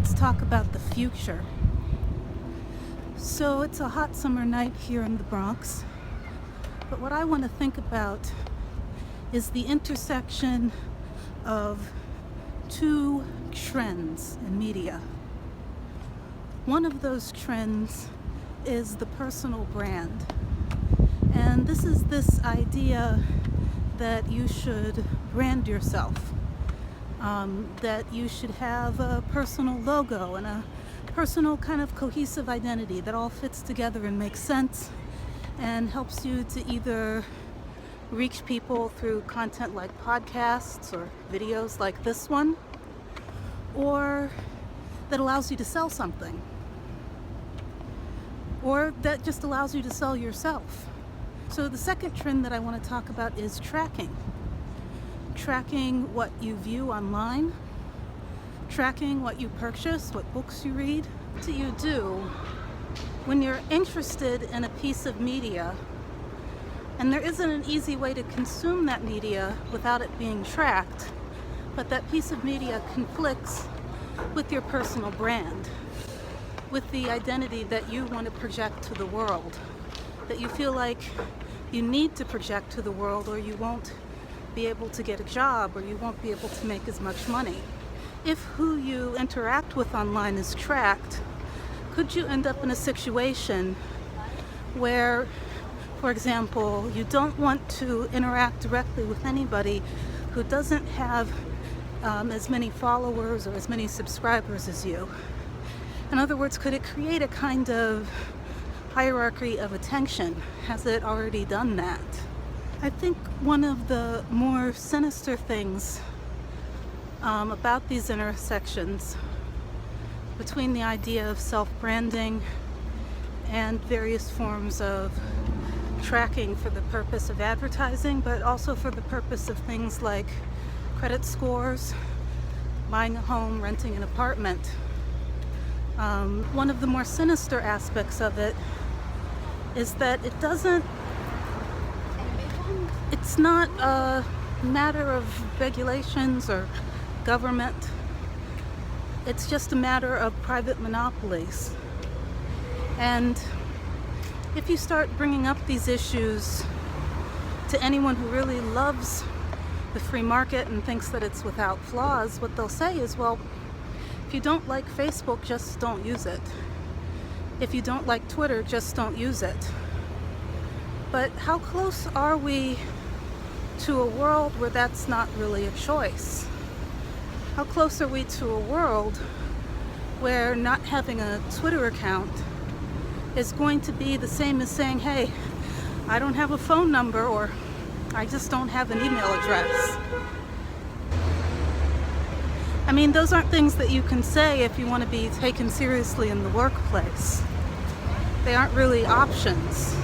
let's talk about the future. So it's a hot summer night here in the Bronx, but what I want to think about is the intersection of two trends in media. One of those trends is the personal brand, and this is this idea that you should brand yourself, that you should have a personal logo and a personal kind of cohesive identity that all fits together and makes sense and helps you to either reach people through content like podcasts or videos like this one, or that allows you to sell something, or that just allows you to sell yourself. So the second trend that I want to talk about is tracking what you view online, tracking what you purchase, what books you read. What do you do when you're interested in a piece of media and there isn't an easy way to consume that media without it being tracked, but that piece of media conflicts with your personal brand, with the identity that you want to project to the world, that you feel like you need to project to the world, or you won't be able to get a job, or you won't be able to make as much money? If who you interact with online is tracked, could you end up in a situation where, for example, you don't want to interact directly with anybody who doesn't have as many followers or as many subscribers as you? In other words, could it create a kind of hierarchy of attention? Has it already done that? I think one of the more sinister things about these intersections between the idea of self-branding and various forms of tracking for the purpose of advertising, but also for the purpose of things like credit scores, buying a home, renting an apartment. One of the more sinister aspects of it is that it's not a matter of regulations or government. It's just a matter of private monopolies. And if you start bringing up these issues to anyone who really loves the free market and thinks that it's without flaws, what they'll say is, well, if you don't like Facebook, just don't use it. If you don't like Twitter, just don't use it. But how close are we to a world where that's not really a choice? How close are we to a world where not having a Twitter account is going to be the same as saying, hey, I don't have a phone number, or I just don't have an email address? I mean, those aren't things that you can say if you want to be taken seriously in the workplace. They aren't really options.